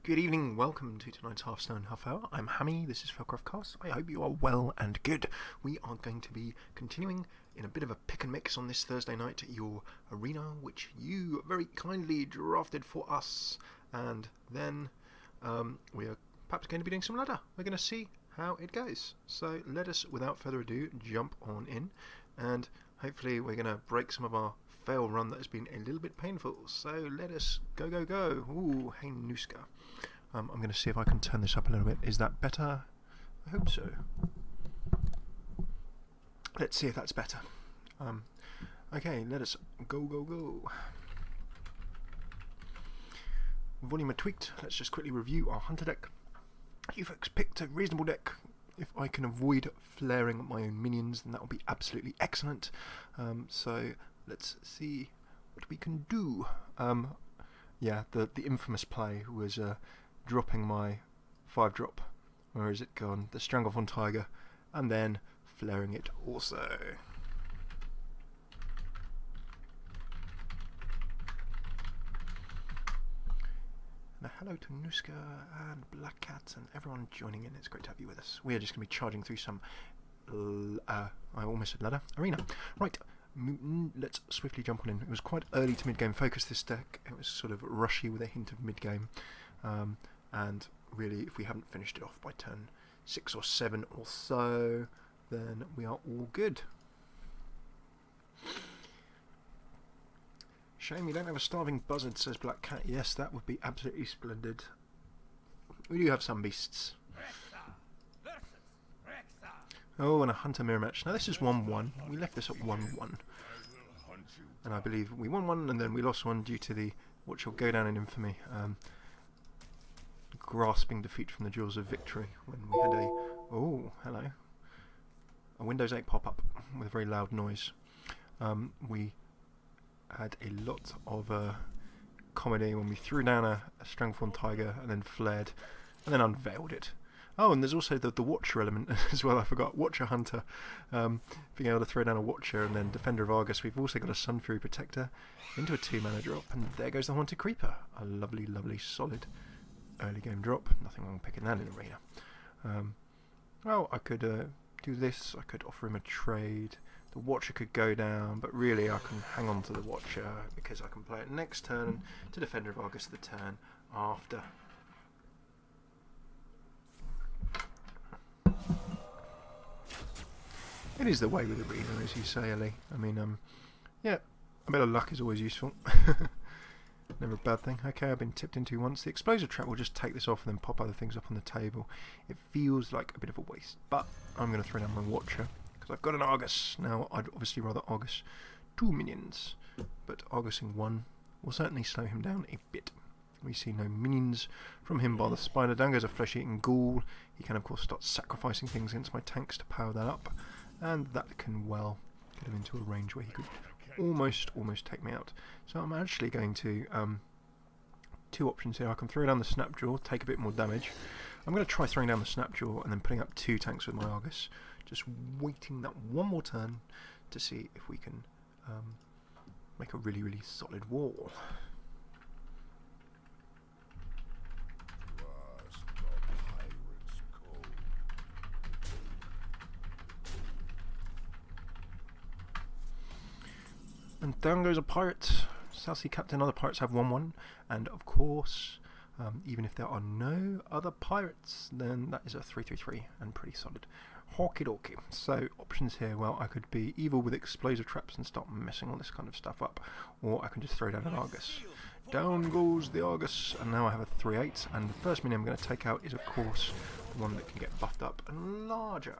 Good evening, welcome to tonight's Hearthstone Half Hour. I'm Hammy, this is FailCraft Casts. I hope you are well and good. We are going to be continuing in a bit of a pick and mix on this Thursday night, your arena, which you very kindly drafted for us. And then we are perhaps going to be doing some ladder. We're going to see how it goes. So let us, without further ado, jump on in. And hopefully we're going to break some of our fail run that has been a little bit painful. So let us go. Ooh, hey Nuska. I'm going to see if I can turn this up a little bit. Is that better? I hope so. Let's see if that's better. Okay, let us go. Volume are tweaked. Let's just quickly review our hunter deck. You folks picked a reasonable deck. If I can avoid flaring my own minions, then that will be absolutely excellent. So let's see what we can do. Yeah, the infamous play was dropping my 5-drop. Where is it gone? The Strangleform Tiger, and then flaring it also. And hello to Nuska and Black Cat and everyone joining in. It's great to have you with us. We are just going to be charging through some, I almost said ladder, arena. Right, let's swiftly jump on in. It was quite early to mid-game focus, this deck. It was sort of rushy with a hint of mid-game. And really, if we haven't finished it off by turn 6 or 7 or so, then we are all good. Shame you don't have a starving buzzard, says Black Cat. Yes, that would be absolutely splendid. We do have some beasts. Oh, and a hunter mirror match. Now this is 1-1. We left this at 1-1. And I believe we won one and then we lost one due to the, what shall go down in infamy, grasping defeat from the jaws of victory when we had a Windows 8 pop-up with a very loud noise. We had a lot of comedy when we threw down a Strangleform Tiger and then flared and then unveiled it. Oh, and there's also the Watcher element as well, I forgot. Watcher Hunter, being able to throw down a Watcher and then Defender of Argus. We've also got a Sun Fury Protector into a 2-mana drop, and there goes the Haunted Creeper. A lovely, solid early game drop. Nothing wrong picking that in arena. Well, I could do this. I could offer him a trade. The Watcher could go down, but really I can hang on to the Watcher because I can play it next turn to Defender of Argus the turn after. It is the way with arena, as you say, Ellie. I mean, yeah, a bit of luck is always useful. Never a bad thing. Okay, I've been tipped into once. The Explosive Trap will just take this off and then pop other things up on the table. It feels like a bit of a waste, but I'm going to throw down my Watcher because I've got an Argus. Now, I'd obviously rather Argus 2 minions, but Argusing 1 will certainly slow him down a bit. We see no minions from him by the spider. Down goes a flesh-eating ghoul. He can, of course, start sacrificing things against my tanks to power that up, and that can well get him into a range where he could almost take me out. So I'm actually going to two options here. I can throw down the Snapjaw, take a bit more damage. I'm going to try throwing down the Snapjaw and then putting up 2 tanks with my Argus, just waiting that one more turn to see if we can make a really solid wall. And down goes a pirate. South Sea Captain, other pirates have 1-1. And of course, even if there are no other pirates, then that is a 3-3-3 and pretty solid. Hawky dorky. So, options here. Well, I could be evil with explosive traps and start messing all this kind of stuff up. Or I can just throw down an Argus. Down goes the Argus. And now I have a 3-8. And the first minion I'm going to take out is, of course, the one that can get buffed up and larger.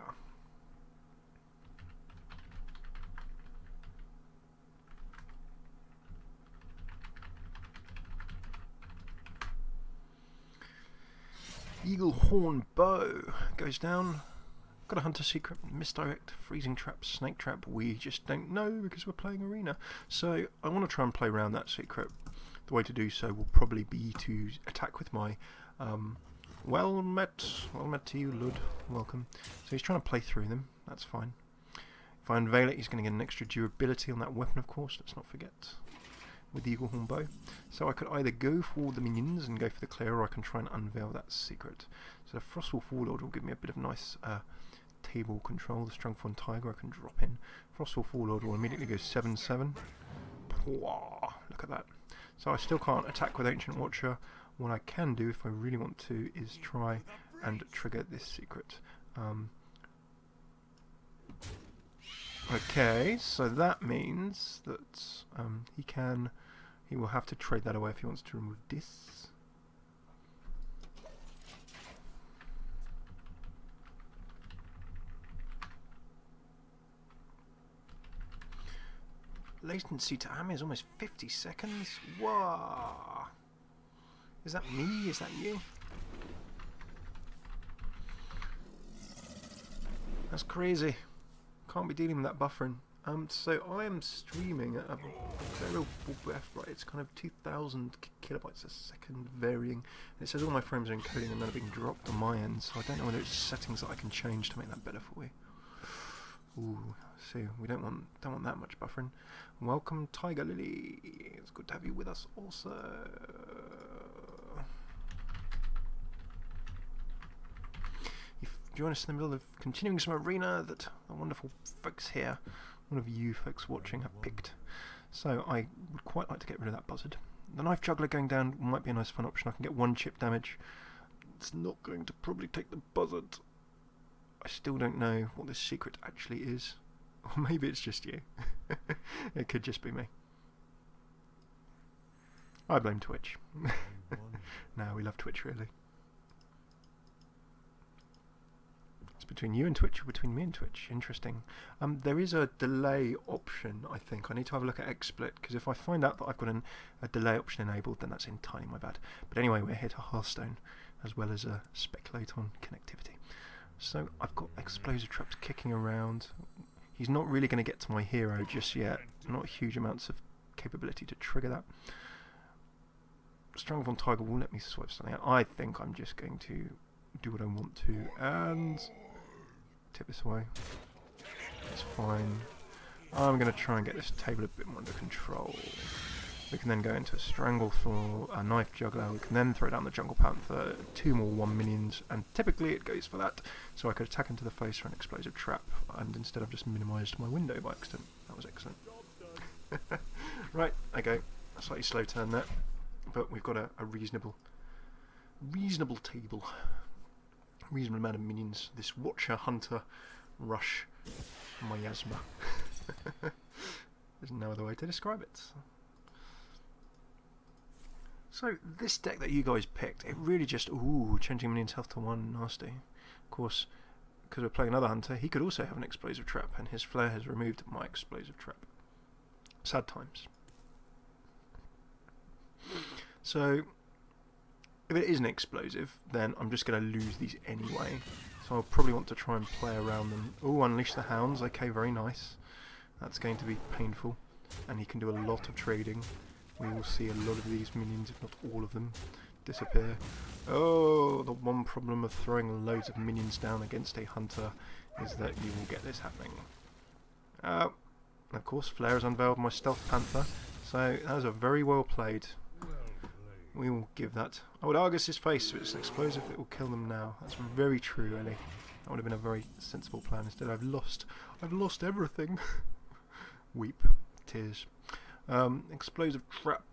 Eagle Horn Bow goes down. Got a Hunter Secret, Misdirect, Freezing Trap, Snake Trap. We just don't know because we're playing Arena. So I want to try and play around that secret. The way to do so will probably be to attack with my well met to you, Lud. Welcome. So he's trying to play through them. That's fine. If I unveil it, he's going to get an extra durability on that weapon, of course. Let's not forget. with the Eagle Horn Bow. So I could either go for the minions and go for the clear, or I can try and unveil that secret. So the Frostwolf Warlord will give me a bit of nice table control. The Strongform Tiger I can drop in. Frostwolf Warlord will immediately go 7/7. Look at that. So I still can't attack with Ancient Watcher. What I can do, if I really want to, is try and trigger this secret. Okay, so that means that he will have to trade that away if he wants to remove this. Latency to Ami is almost 50 seconds. Whoa! Is that me? Is that you? That's crazy. Can't be dealing with that buffering. So I am streaming at a variable f rate. It's kind of 2,000 kilobytes a second varying. And it says all my frames are encoding and they're being dropped on my end. So I don't know whether it's settings that I can change to make that better for you. Ooh, so we don't want that much buffering. Welcome, Tiger Lily. It's good to have you with us also. Join us in the middle of continuing some arena that the wonderful folks here, one of you folks watching, have picked. So I would quite like to get rid of that buzzard. The Knife Juggler going down might be a nice fun option. I can get 1 chip damage. It's not going to probably take the buzzard. I still don't know what this secret actually is. Or maybe it's just you. It could just be me. I blame Twitch. No, we love Twitch really. Between you and Twitch, or between me and Twitch? Interesting. There is a delay option, I think. I need to have a look at XSplit, because if I find out that I've got a delay option enabled, then that's entirely my bad. But anyway, we're here to Hearthstone, as well as speculate on connectivity. So I've got explosive traps kicking around. He's not really going to get to my hero just yet. Not huge amounts of capability to trigger that. Strongform Tiger will let me swipe something out. I think I'm just going to do what I want to, and tip this away. That's fine. I'm going to try and get this table a bit more under control. We can then go into a Stranglethorn, a Knife Juggler. We can then throw down the Jungle Panther, 2 more 1 minions, and typically it goes for that. So I could attack into the face for an explosive trap, and instead I've just minimised my window by accident. That was excellent. Right, okay. A slightly slow turn there, but we've got a reasonable table. Reasonable amount of minions. This Watcher, Hunter, Rush, Miasma. There's no other way to describe it. So this deck that you guys picked, it really just changing minions health to 1, nasty. Of course, because we're playing another Hunter, he could also have an explosive trap, and his flare has removed my explosive trap. Sad times. So if it is an explosive, then I'm just going to lose these anyway. So I'll probably want to try and play around them. Oh, Unleash the Hounds. Okay, very nice. That's going to be painful. And he can do a lot of trading. We will see a lot of these minions, if not all of them, disappear. Oh, the one problem of throwing loads of minions down against a Hunter is that you will get this happening. Of course, Flare has unveiled my Stealth Panther. So that was a very well played. We will give that. I would Argus his face, so it's an explosive, it will kill them now. That's very true, Ellie. That would have been a very sensible plan. Instead, I've lost everything. Weep. Tears. Explosive trap.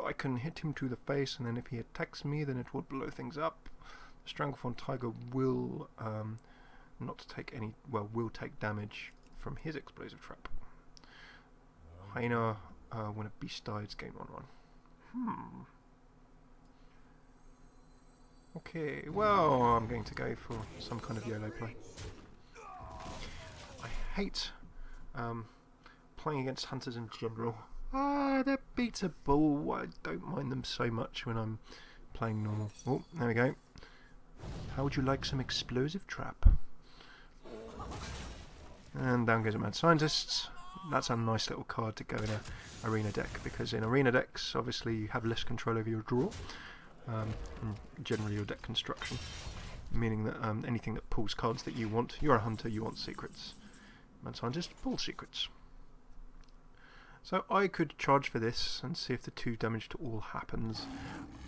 I can hit him to the face, and then if he attacks me, then it will blow things up. Strangleform Tiger will not take any, will take damage from his explosive trap. Hyena, when a beast dies, game 1/1. Okay, well, I'm going to go for some kind of YOLO play. I hate playing against Hunters in general. They're beatable. I don't mind them so much when I'm playing normal. Oh, there we go. How would you like some explosive trap? And down goes a Mad Scientist. That's a nice little card to go in a arena deck, because in arena decks, obviously, you have less control over your draw. And generally your deck construction, meaning that anything that pulls cards that you want, you're a Hunter, you want secrets. Mad Scientist, pull secrets. So I could charge for this and see if the 2 damage to all happens.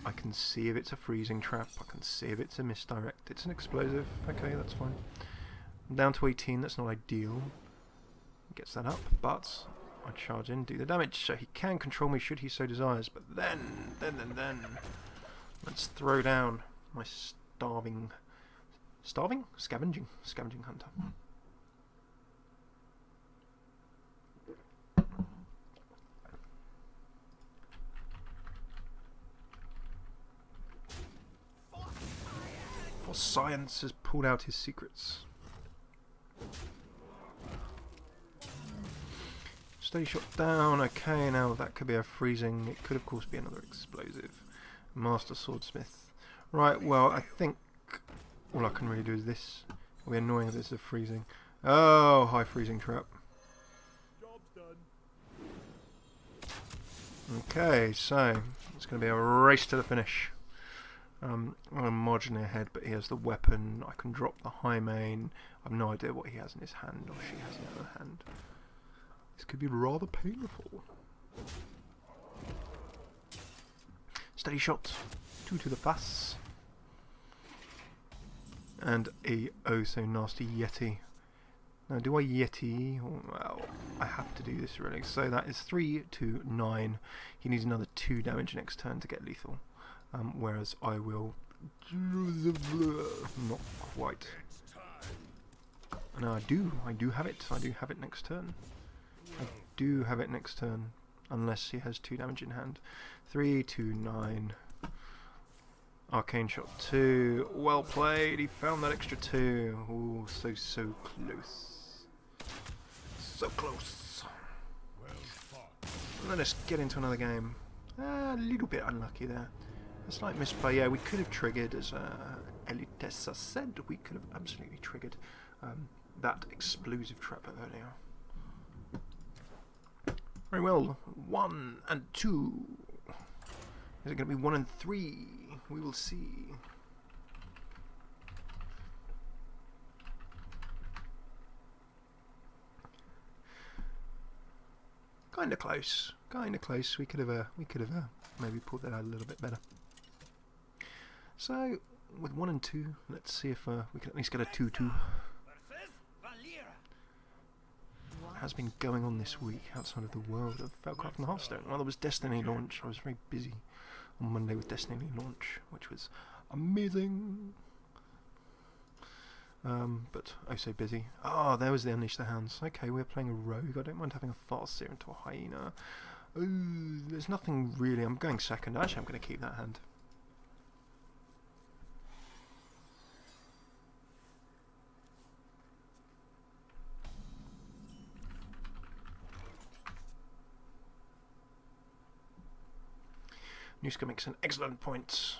I can see if it's a freezing trap. I can see if it's a misdirect. It's an explosive. Okay, that's fine. I'm down to 18. That's not ideal. Gets that up, but I charge in, do the damage. So he can control me should he so desires. But then, let's throw down my scavenging hunter. For Science has pulled out his secrets. Steady shot down. Okay, now that could be a freezing. It could of course be another explosive. Master Swordsmith. Right, well I think all I can really do is this. It'll be annoying if this is a freezing. Oh, high freezing trap. Job's done. Okay, so it's going to be a race to the finish. I'm marginally ahead, but he has the weapon. I can drop the high main. I have no idea what he has in his hand, or she has in her hand. This could be rather painful. Steady shot. 2 to the face. And a oh so nasty Yeti. Now do I Yeti? Well, I have to do this really. So that is 3 to 9. He needs another 2 damage next turn to get lethal. Whereas I will... Not quite. No, I do have it. I do have it next turn. I do have it next turn. Unless he has 2 damage in hand. 3 to 9. Arcane shot 2. Well played. He found that extra 2. Ooh, so close. So close. Let us get into another game. A little bit unlucky there. A slight misplay. Yeah, we could have triggered, as Elitessa said, we could have absolutely triggered that explosive trap earlier. Very well. 1 and 2. Is it going to be 1 and 3? We will see. Kinda close. Kinda close. We could have maybe pulled that out a little bit better. So with 1 and 2, let's see if we can at least get a 2-2. What has been going on this week outside of the world of FailCraft and Hearthstone? Well, there was Destiny launch. I was very busy on Monday with Destiny launch, which was amazing. But oh so busy. Ah, there was the Unleash the Hounds. Okay, we're playing a rogue. I don't mind having a Farseer into a hyena. Ooh, there's nothing really. I'm going second. Actually, I'm going to keep that hand. Nuska makes an excellent point.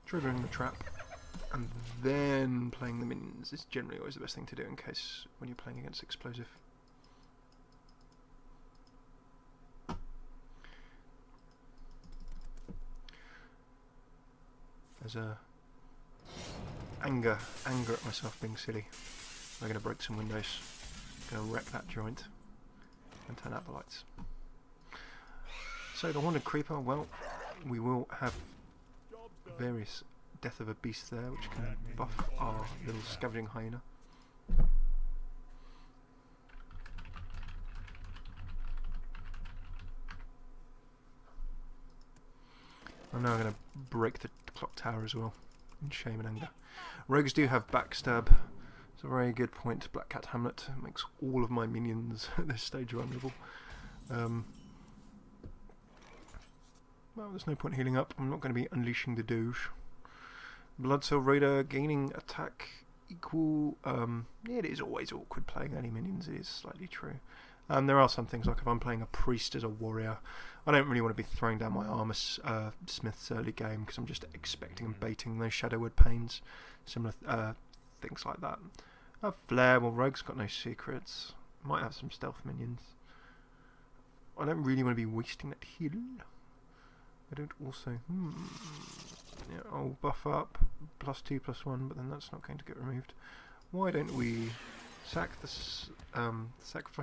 Triggering the trap and then playing the minions is generally always the best thing to do in case when you're playing against explosive. There's a anger at myself being silly. I'm going to break some windows. Going to wreck that joint and turn out the lights. So the Haunted Creeper, well, we will have various Death of a Beast there, which can buff our little Scavenging Hyena. I'm now going to break the clock tower as well, in shame and anger. Rogues do have backstab. It's a very good point. Black Cat Hamlet makes all of my minions at this stage vulnerable. Well, there's no point healing up. I'm not going to be unleashing the Doge. Bloodsail Raider gaining attack equal. Yeah, it is always awkward playing any minions. It is slightly true. There are some things, like if I'm playing a priest as a warrior, I don't really want to be throwing down my armor smiths early game because I'm just expecting and baiting those Shadowwood Pains. Similar things like that. Flare, well, Rogue's got no secrets. Might have some stealth minions. I don't really want to be wasting that heal. I don't also... Yeah, I'll buff up, +2/+1, but then that's not going to get removed. Why don't we Sacrifice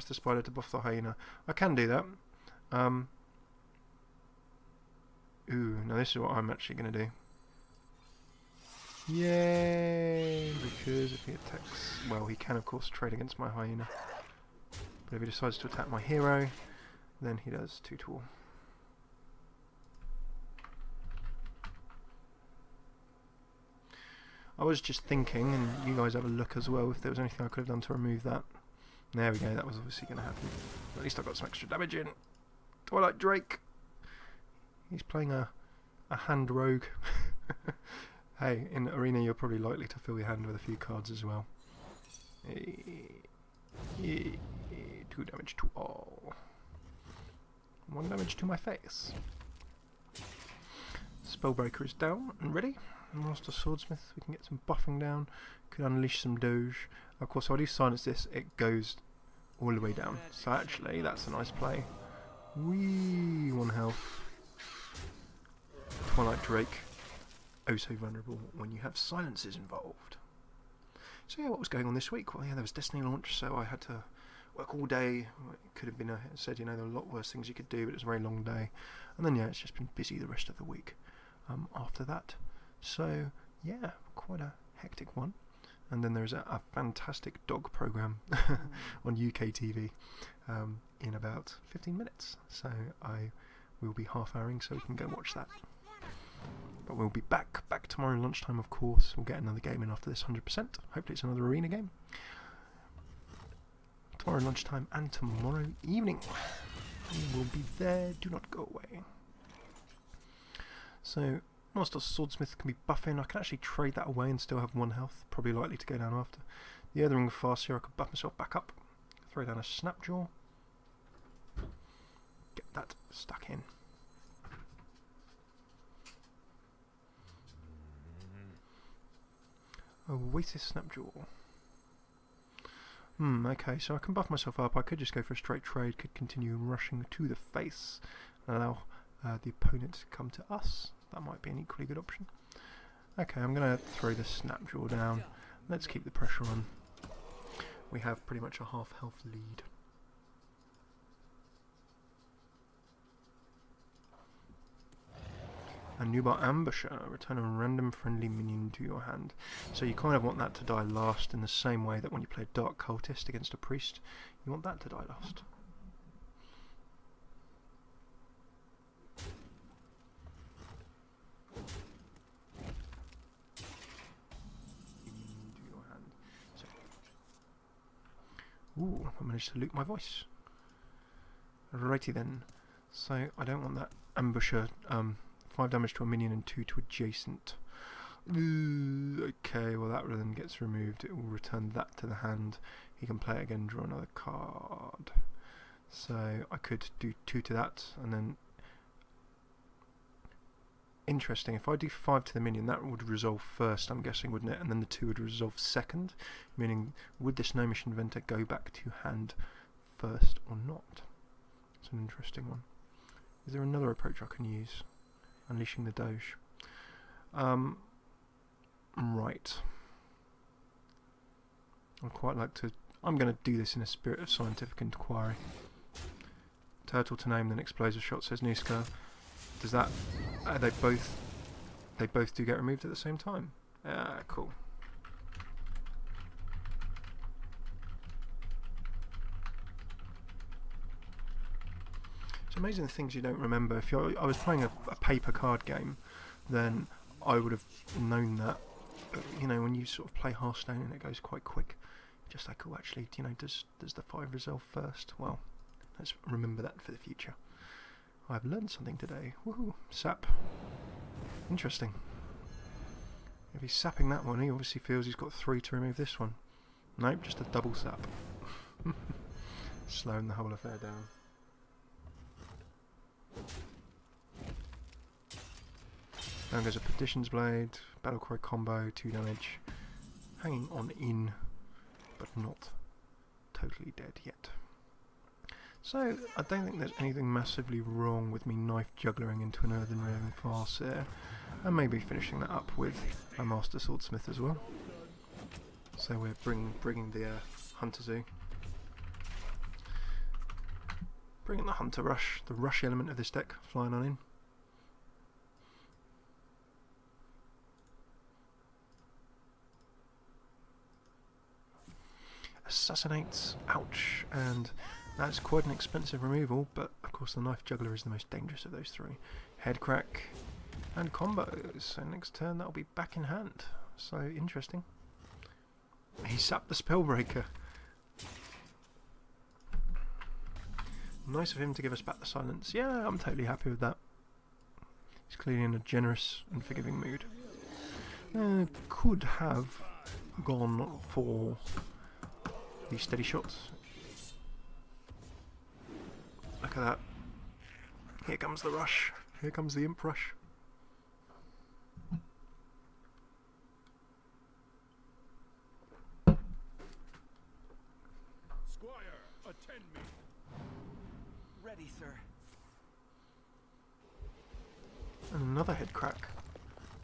the spider to buff the hyena. I can do that. Ooh, now this is what I'm actually going to do. Yay! Because if he attacks... Well, he can of course trade against my hyena. But if he decides to attack my hero, then he does 2 to all. I was just thinking, and you guys have a look as well, if there was anything I could have done to remove that. There we go, that was obviously going to happen. At least I got some extra damage in. Do I like Drake? He's playing a hand rogue. Hey, in Arena you're probably likely to fill your hand with a few cards as well. 2 damage to all. 1 damage to my face. Spellbreaker is down and ready. Master Swordsmith, we can get some buffing down. Could unleash some Doge. Of course, if I do silence this, it goes all the way down. So actually, that's a nice play. Whee! 1 health. Twilight Drake. Oh so vulnerable when you have silences involved. So yeah, what was going on this week? Well, yeah, there was Destiny launch, so I had to work all day. It could have been said, you know, there were a lot worse things you could do, but it was a very long day. And then yeah, it's just been busy the rest of the week after that. So yeah, quite a hectic one. And then there's a fantastic dog program on UK TV in about 15 minutes. So I will be half-houring so we can go watch that. But we'll be back tomorrow lunchtime, of course. We'll get another game in after this 100%. Hopefully it's another arena game. Tomorrow lunchtime and tomorrow evening. We will be there. Do not go away. So, Master Swordsmith can be buffing. I can actually trade that away and still have 1 health. Probably likely to go down after. The other ring of Farseer, I could buff myself back up. Throw down a Snapjaw. Get that stuck in. Oasis Snapjaw. Okay, so I can buff myself up. I could just go for a straight trade, could continue rushing to the face and allow the opponent to come to us. That might be an equally good option. Okay, I'm going to throw the Snapjaw down. Let's keep the pressure on. We have pretty much a half health lead. A Nubar Ambusher, return a random friendly minion to your hand. So you kind of want that to die last in the same way that when you play a Dark Cultist against a Priest, you want that to die last. Into your hand. So. Ooh, I managed to loot my voice. Righty then. So I don't want that Ambusher 5 damage to a minion and 2 to adjacent. Okay, well that then gets removed. It will return that to the hand. He can play it again, draw another card. So I could do 2 to that, and then... Interesting, if I do 5 to the minion, that would resolve first, I'm guessing, wouldn't it? And then the 2 would resolve second, meaning would this No Mission Inventor go back to hand first or not? It's an interesting one. Is there another approach I can use? Unleashing the Doge. Right. I'd quite like to... I'm going to do this in a spirit of scientific inquiry. Turtle to name, then explosive shot, says Nuska. Does that... they both do get removed at the same time? Cool. It's amazing the things you don't remember. If I was playing a paper card game, then I would have known that. But, you know, when you sort of play Hearthstone and it goes quite quick, just like, oh, actually, you know, does the 5 resolve first? Well, let's remember that for the future. I've learned something today. Woohoo! Sap. Interesting. If he's sapping that one, he obviously feels he's got 3 to remove this one. Nope, just a double sap. Slowing the whole affair down. Down goes a Perdition's Blade, Battlecry combo, 2 damage. Hanging on in, but not totally dead yet. So, I don't think there's anything massively wrong with me knife jugglering into an Earthen Ring Farseer, and maybe finishing that up with a Master Swordsmith as well. So we're bringing the Hunter Zoo. Bring in the Hunter Rush, the rush element of this deck, flying on in. Assassinates, ouch, and that's quite an expensive removal, but of course the Knife Juggler is the most dangerous of those three. Head Crack and combos, so next turn that'll be back in hand, so interesting. He sapped the Spellbreaker. Nice of him to give us back the silence. Yeah, I'm totally happy with that. He's clearly in a generous and forgiving mood. Could have gone for the steady shots. Look at that. Here comes the rush. Here comes the Imp Rush. Squire, attend me. Ready, sir. And another Head Crack.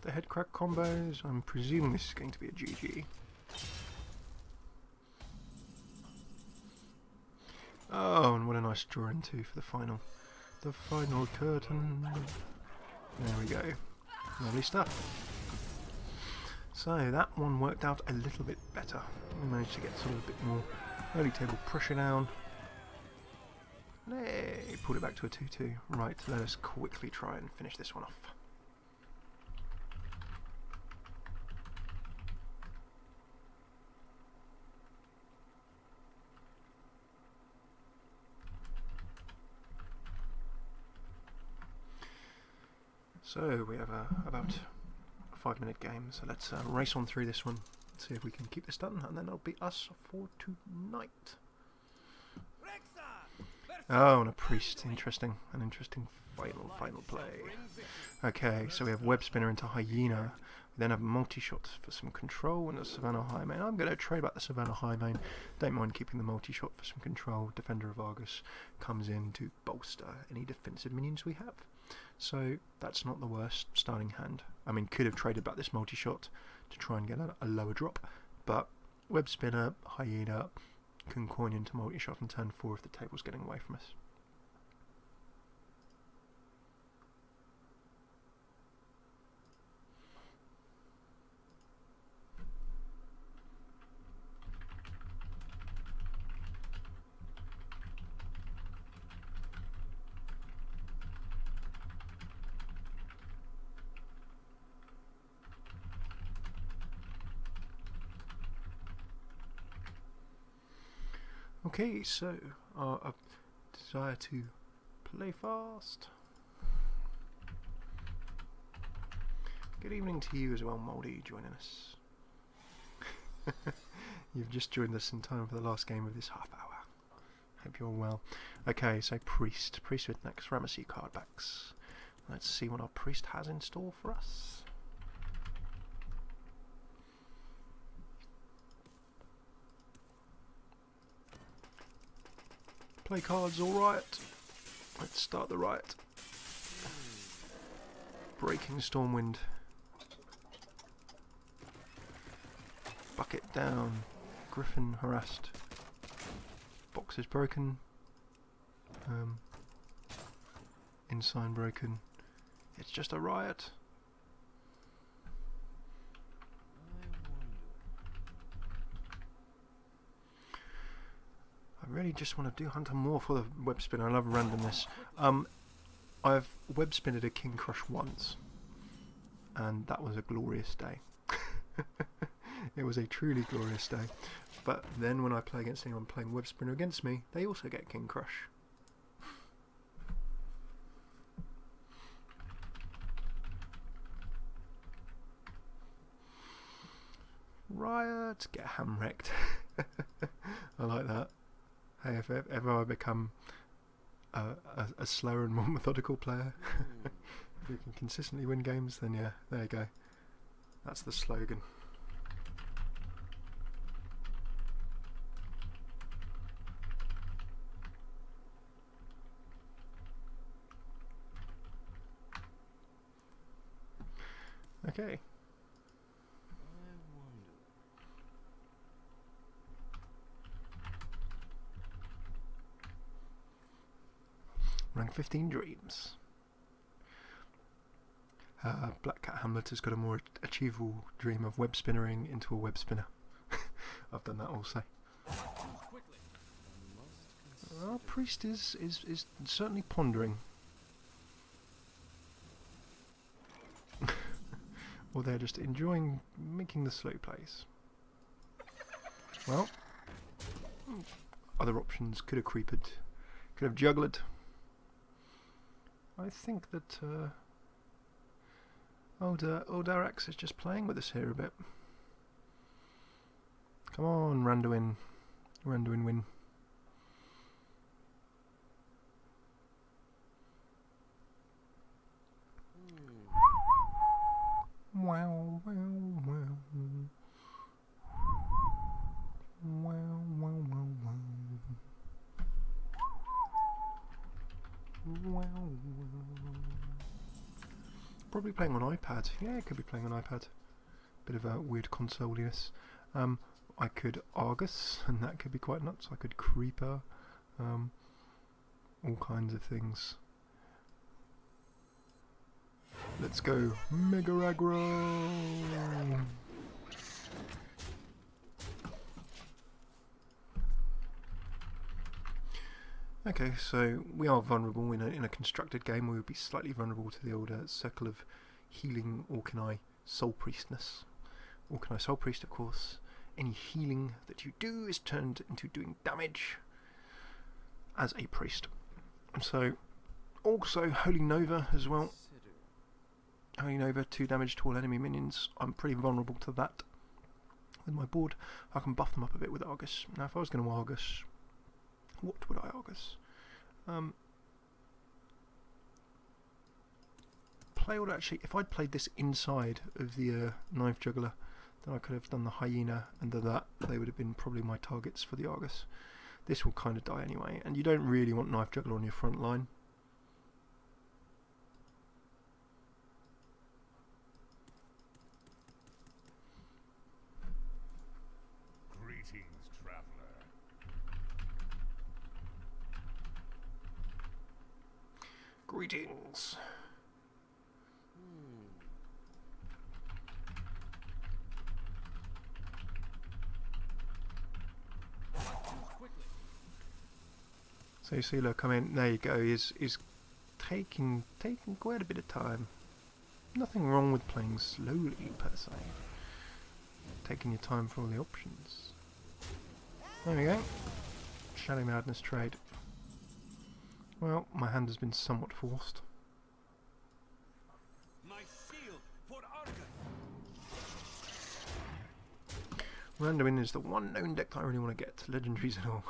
The Head Crack combos. I'm presuming this is going to be a GG. Oh, and what a nice draw into for the final. The final curtain. There we go. Lovely stuff. So that one worked out a little bit better. We managed to get sort of a bit more early table pressure down. Hey, pulled it back to a 2-2. Right, let us quickly try and finish this one off. So we have about a 5-minute game, so let's race on through this one, see if we can keep this done, and then it'll be us for tonight. Oh, and a Priest, interesting, an interesting final play. Okay, so we have Web Spinner into Hyena, we then have Multi-Shot for some control and a Savannah Highmane. I'm going to trade back the Savannah Highmane, don't mind keeping the Multi-Shot for some control. Defender of Argus comes in to bolster any defensive minions we have. So that's not the worst starting hand. I mean, could have traded back this multi-shot to try and get a lower drop, but Web Spinner, Hyena can coin into multi-shot on turn 4 if the table's getting away from us. Okay, so our desire to play fast. Good evening to you as well, Mouldy, joining us. You've just joined us in time for the last game of this half hour. Hope you're well. Okay, so Priest with next Ramesses card backs. Let's see what our Priest has in store for us. Play cards, alright. Let's start the riot. Breaking Stormwind. Bucket down. Griffin harassed. Box is broken. Ensign broken. It's just a riot. I really just want to do Hunter more for the Web Spinner. I love randomness. I've Web Spinned a King Crush once, and that was a glorious day. It was a truly glorious day. But then when I play against anyone playing Web Spinner against me, they also get King Crush. Riot, get ham wrecked. I like that. Hey, if ever I become a slower and more methodical player who can consistently win games, then yeah, there you go. That's the slogan. Okay. 15 dreams. Black Cat Hamlet has got a more achievable dream of web spinnering into a web spinner. I've done that also. Our priest is certainly pondering. Or they're just enjoying making the slow plays. Well, other options could have creeped, could have juggled. I think that old Arax is just playing with us here a bit. Come on, Randuin. Randuin win. Wow, wow, wow. Wow, wow, wow, wow. Wow, wow. Probably playing on iPad. Yeah, it could be playing on iPad. Bit of a weird consoliness. I could Argus, and that could be quite nuts. I could Creeper. All kinds of things. Let's go Mega Aggro! Okay, so we are vulnerable in a constructed game. We would be slightly vulnerable to the old circle of healing Orkney Soul Priestness. Orkney Soul Priest, of course. Any healing that you do is turned into doing damage as a priest. So, also Holy Nova as well. Holy Nova, 2 damage to all enemy minions. I'm pretty vulnerable to that. With my board, I can buff them up a bit with Argus. Now, if I was going to Argus, what would I Argus? Actually, if I'd played this inside of the Knife Juggler, then I could have done the Hyena and that. They would have been probably my targets for the Argus. This will kind of die anyway, and you don't really want Knife Juggler on your front line. Greetings, traveler. Greetings. So you see, look, come in. There you go. Is taking quite a bit of time. Nothing wrong with playing slowly per se. Taking your time for all the options. There we go. Shadow Madness trade. Well, my hand has been somewhat forced. My shield for Argus. Randuin is the one known deck that I really want to get. Legendaries and all.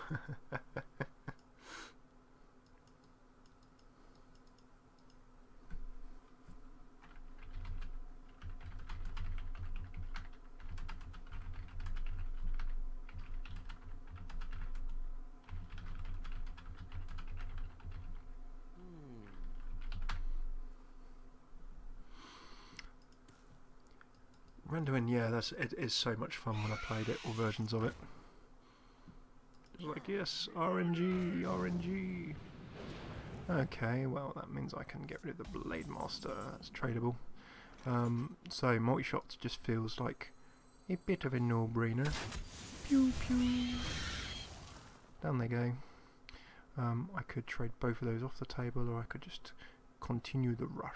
Randuin, yeah, it is so much fun when I played it, or versions of it. It's like, yes, RNG, RNG. Okay, well that means I can get rid of the Blade Master, that's tradable. So multi-shot just feels like a bit of a no-brainer. Pew pew! Down they go. I could trade both of those off the table, or I could just continue the rush.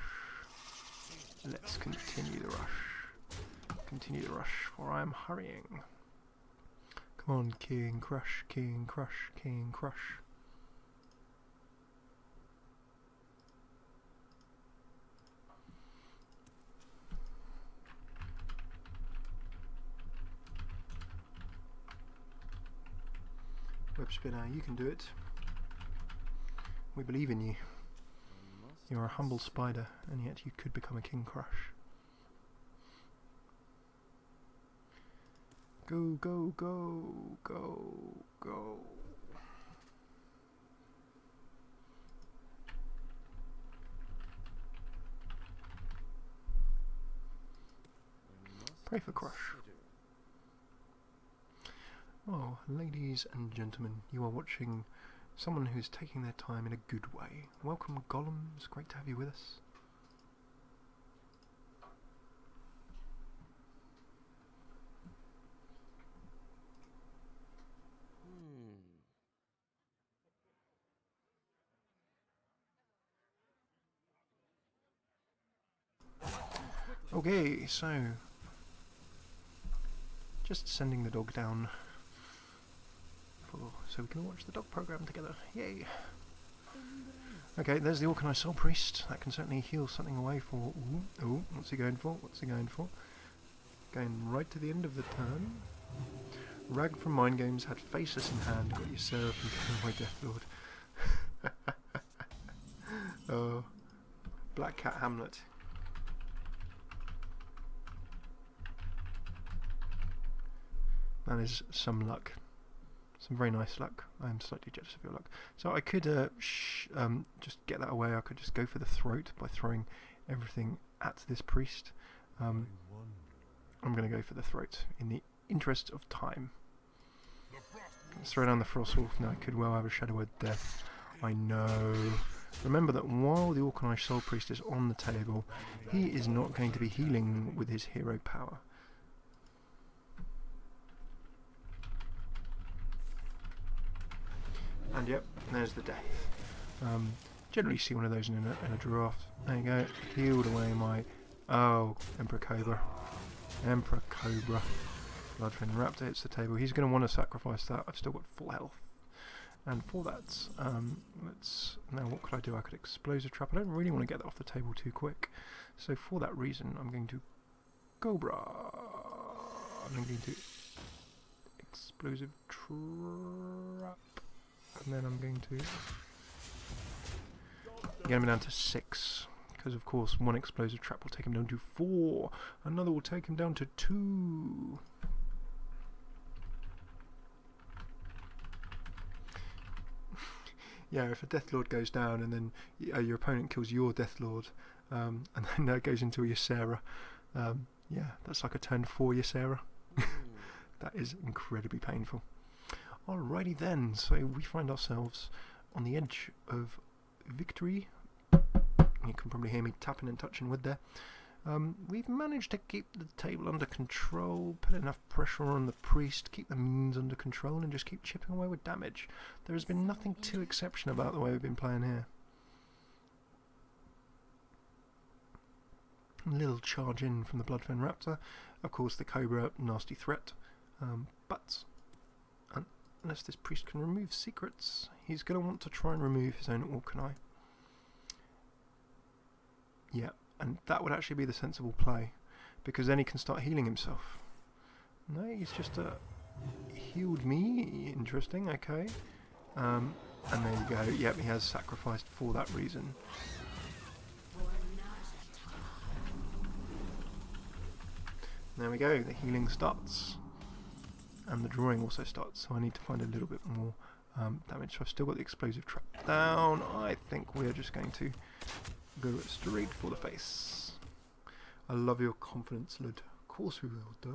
Let's continue the rush. Continue the rush, for I am hurrying. Come on, King Crush, King Crush, King Crush. Web Spinner, you can do it. We believe in you. You're a humble spider, and yet you could become a King Crush. Go, go, go, go, go. Pray for Crush. Oh, ladies and gentlemen, you are watching Someone who's taking their time in a good way. Welcome, Gollum. It's great to have you with us. Okay, so just sending the dog down so we can watch the dog program together. Yay! Okay, there's the Orkney Soul Priest. That can certainly heal something away for... Ooh, what's he going for? What's he going for? Going right to the end of the turn. Rag from Mind Games had Faceless in hand. Got your Seraph and killed my Deathlord. Oh, Black Cat Hamlet. That is some luck. Some very nice luck. I am slightly jealous of your luck. So I could just get that away. I could just go for the throat by throwing everything at this priest. I'm going to go for the throat in the interest of time. Let's throw down the Frostwolf. Now I could well have a Shadow Word Death. I know. Remember that while the Orkney Soul Priest is on the table, he is not going to be healing with his hero power. And yep, there's the death. Generally see one of those in a draft. There you go. Healed away my... Oh, Emperor Cobra. Emperor Cobra. Bloodfin Raptor hits the table. He's going to want to sacrifice that. I've still got full health. And for that, now what could I do? I could Explosive Trap. I don't really want to get that off the table too quick. So for that reason, I'm going to Cobra. I'm going to Explosive Trap. And then I'm going to get him down to 6. Because of course one Explosive Trap will take him down to 4. Another will take him down to 2. Yeah, if a Deathlord goes down and then your opponent kills your Deathlord, and then that goes into a Ysera, yeah, that's like a turn 4 Ysera. That is incredibly painful. Alrighty then, so we find ourselves on the edge of victory. You can probably hear me tapping and touching wood there. We've managed to keep the table under control, put enough pressure on the priest, keep the means under control, and just keep chipping away with damage. There has been nothing too exceptional about the way we've been playing here. A little charge in from the Bloodfen Raptor. Of course, the Cobra, nasty threat. But unless this priest can remove secrets, he's going to want to try and remove his own Orkney. Yeah. And that would actually be the sensible play, because then he can start healing himself. No, he's just healed me. Interesting, okay. And there you go. Yep, he has sacrificed for that reason. There we go, the healing starts. And the drawing also starts, so I need to find a little bit more damage. So I've still got the Explosive Trap down. I think we're just going to go straight for the face. I love your confidence, Lud. Of course we will, duh.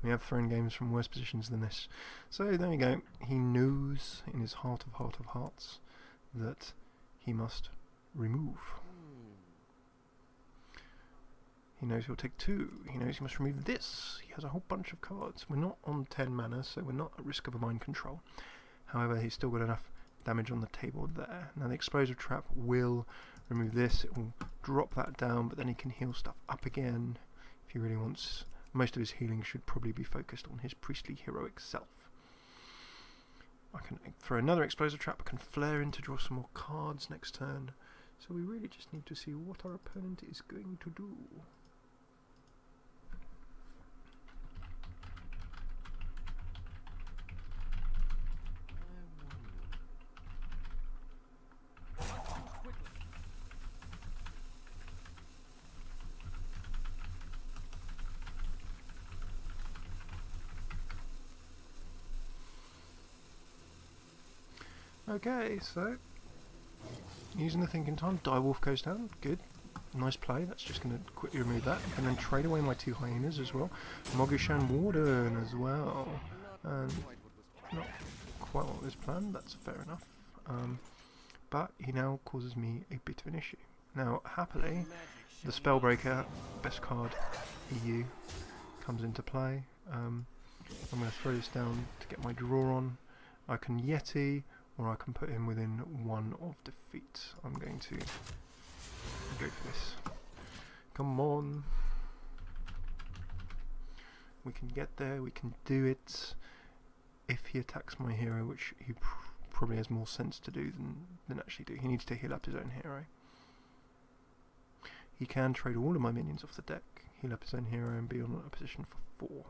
We have thrown games from worse positions than this. So there we go. He knows in his heart of hearts that he must remove. He knows he'll take 2. He knows he must remove this. He has a whole bunch of cards. We're not on 10 mana, so we're not at risk of a mind control. However, he's still got enough damage on the table there. Now the Explosive Trap will remove this. It will drop that down, but then he can heal stuff up again if he really wants. Most of his healing should probably be focused on his priestly heroic self. I can throw another Explosive Trap. I can flare in to draw some more cards next turn. So we really just need to see what our opponent is going to do. Okay, so using the thinking time, Direwolf goes down, good. nice play. That's just going to quickly remove that. And then trade away my 2 hyenas as well. Mogushan Warden as well. And not quite what was planned, that's fair enough. But he now causes me a bit of an issue. Now, happily, the Spellbreaker, best card EU, comes into play. I'm going to throw this down to get my draw on. I can Yeti, or I can put him within 1 of defeat. I'm going to go for this. Come on. We can get there, we can do it. If he attacks my hero, which he probably has more sense to do than actually do. He needs to heal up his own hero. He can trade all of my minions off the deck, heal up his own hero, and be on a position for 4.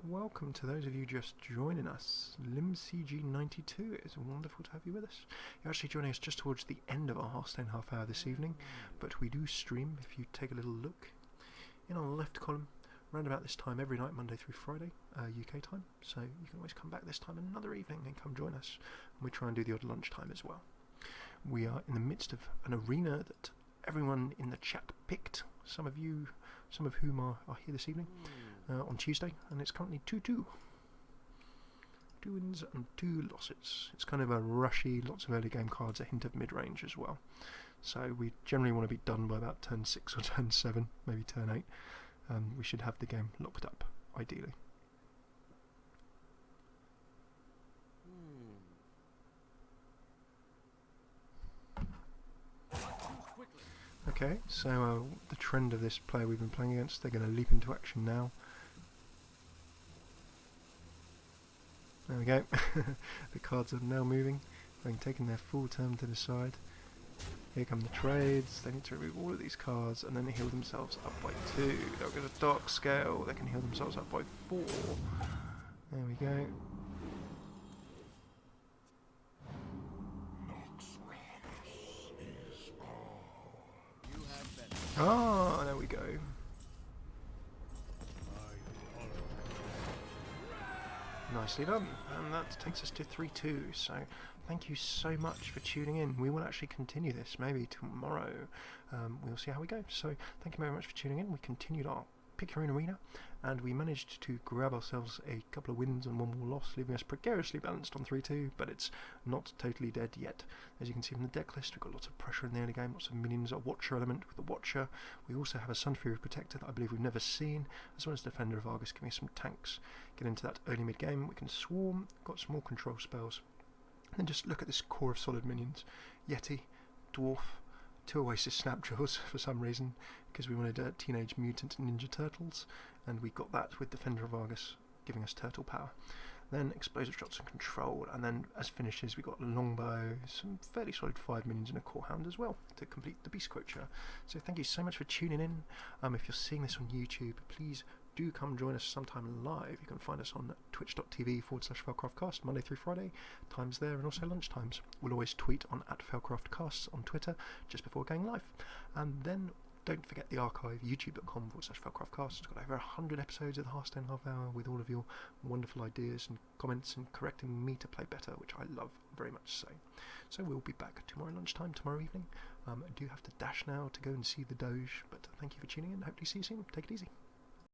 Welcome to those of you just joining us. LimCG92, it is wonderful to have you with us. You're actually joining us just towards the end of our Hearthstone half hour this evening, but we do stream, if you take a little look. In our left column, around about this time every night, Monday through Friday, UK time, so you can always come back this time another evening and come join us, and we try and do the odd lunchtime as well. We are in the midst of an arena that everyone in the chat picked, some of whom are here this evening, on Tuesday, and it's currently 2-2. 2 wins and 2 losses. It's kind of a rushy, lots of early game cards, a hint of mid-range as well. So we generally want to be done by about turn 6 or turn 7, maybe turn 8. We should have the game locked up, ideally. Okay, so the trend of this player we've been playing against, they're going to leap into action now. There we go. The cards are now moving, having taken their full turn to decide. Here come the trades. They need to remove all of these cards and then heal themselves up by 2. They'll get a Dark Scale. They can heal themselves up by 4. There we go. Ah, there we go. Nicely done. And that takes us to 3-2. So thank you so much for tuning in. We will actually continue this maybe tomorrow. We'll see how we go. So thank you very much for tuning in. We continued our Pick Your Own Arena, and we managed to grab ourselves a couple of wins and 1 more loss, leaving us precariously balanced on 3-2, but it's not totally dead yet. As you can see from the deck list, we've got lots of pressure in the early game, lots of minions, a Watcher element with the Watcher. We also have a Sunfury Protector that I believe we've never seen, as well as Defender of Argus giving us some tanks. Get into that early mid game, we can swarm, got some more control spells, and then just look at this core of solid minions. Yeti, Dwarf, 2 Oasis Snapjaws for some reason, because we wanted Teenage Mutant Ninja Turtles, and we got that with Defender of Argus giving us turtle power. Then explosive shots and control, and then as finishes we got Longbow, some fairly solid 5 minions and a Core Hound as well to complete the Beast Quocher. So thank you so much for tuning in. If you're seeing this on YouTube, please do come join us sometime live. You can find us on twitch.tv/FailCraft Monday through Friday, times there, and also lunch times. We'll always tweet on @FailCraftCasts on Twitter just before going live. And then don't forget the archive, youtube.com/FailCraftCasts. It's got over 100 episodes of the Hearthstone Half Hour with all of your wonderful ideas and comments and correcting me to play better, which I love very much so. So we'll be back tomorrow lunchtime, tomorrow evening. I do have to dash now to go and see the Doge, but thank you for tuning in. Hopefully see you soon. Take it easy.